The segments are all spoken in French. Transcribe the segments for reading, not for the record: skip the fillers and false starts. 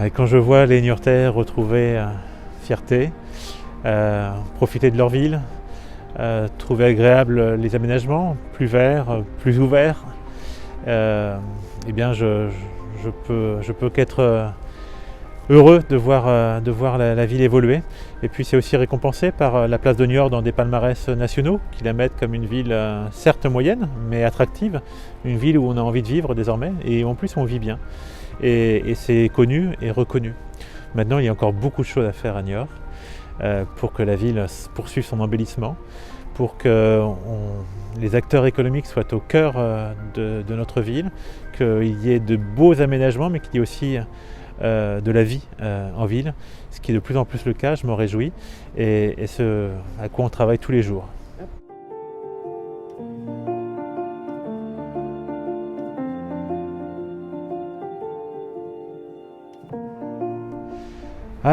Et quand je vois les Niortais retrouver fierté, profiter de leur ville, trouver agréable les aménagements, plus verts, plus ouverts, eh bien je peux qu'être heureux de voir la ville évoluer. Et puis c'est aussi récompensé par la place de Niort dans des palmarès nationaux qui la mettent comme une ville certes moyenne mais attractive, une ville où on a envie de vivre désormais et en plus on vit bien. Et c'est connu et reconnu. Maintenant il y a encore beaucoup de choses à faire à Niort pour que la ville poursuive son embellissement, pour que les acteurs économiques soient au cœur de notre ville, qu'il y ait de beaux aménagements mais qu'il y ait aussi de la vie en ville, ce qui est de plus en plus le cas, je m'en réjouis, et ce à quoi on travaille tous les jours.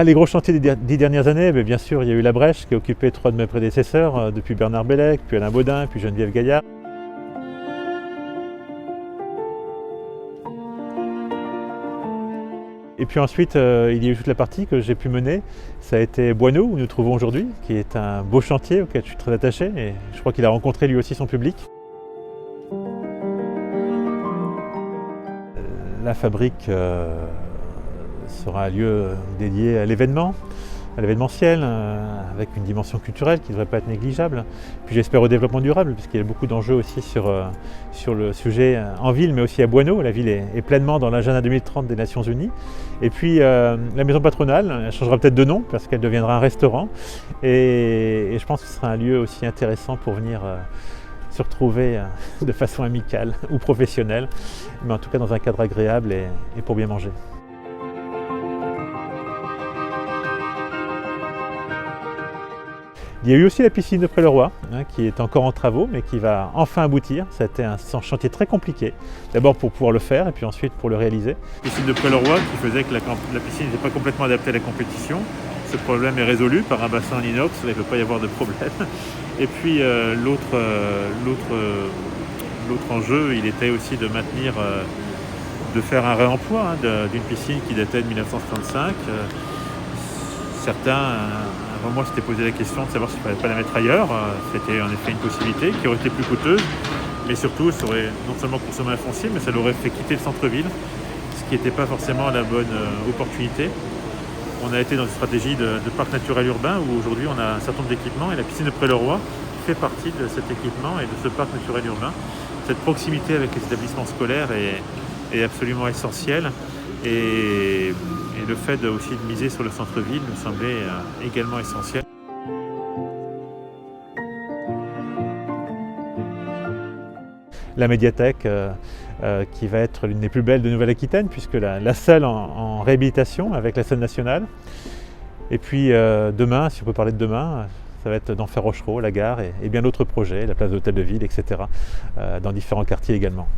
Les gros chantiers des 10 dernières années, bien sûr, il y a eu la Brèche qui a occupé 3 de mes prédécesseurs, depuis Bernard Bellec, puis Alain Baudin, puis Geneviève Gaillard. Et puis ensuite, il y a eu toute la partie que j'ai pu mener. Ça a été Boineau, où nous nous trouvons aujourd'hui, qui est un beau chantier auquel je suis très attaché, et je crois qu'il a rencontré lui aussi son public. La fabrique sera un lieu dédié à l'événement, à l'événementiel, avec une dimension culturelle qui ne devrait pas être négligeable. Puis j'espère au développement durable, puisqu'il y a beaucoup d'enjeux aussi sur le sujet en ville, mais aussi à Boineau. La ville est pleinement dans l'agenda 2030 des Nations Unies. Et puis la maison patronale, elle changera peut-être de nom, parce qu'elle deviendra un restaurant. Et je pense que ce sera un lieu aussi intéressant pour venir se retrouver de façon amicale ou professionnelle, mais en tout cas dans un cadre agréable et pour bien manger. Il y a eu aussi la piscine de Près-le-Roi, qui est encore en travaux, mais qui va enfin aboutir. Ça a été un chantier très compliqué, d'abord pour pouvoir le faire, et puis ensuite pour le réaliser. La piscine de Près-le-Roi qui faisait que la piscine n'était pas complètement adaptée à la compétition. Ce problème est résolu par un bassin en inox, il ne peut pas y avoir de problème. Et puis l'autre enjeu, il était aussi de maintenir, de faire un réemploi d'une piscine qui datait de 1935. Certains, avant moi, s'étaient posé la question de savoir s'il ne fallait pas la mettre ailleurs. C'était en effet une possibilité qui aurait été plus coûteuse, mais surtout, ça aurait non seulement consommé un foncier, mais ça l'aurait fait quitter le centre-ville, ce qui n'était pas forcément la bonne opportunité. On a été dans une stratégie de parc naturel urbain où aujourd'hui on a un certain nombre d'équipements et la piscine de Près-le-Roi fait partie de cet équipement et de ce parc naturel urbain. Cette proximité avec les établissements scolaires est absolument essentielle. Et le fait aussi de miser sur le centre-ville nous semblait également essentiel. La médiathèque qui va être l'une des plus belles de Nouvelle-Aquitaine, puisque la seule en réhabilitation avec la scène nationale. Et puis demain, si on peut parler de demain, ça va être d'Enfer Rochereau, la gare et bien d'autres projets, la place d'Hôtel de Ville, etc., dans différents quartiers également.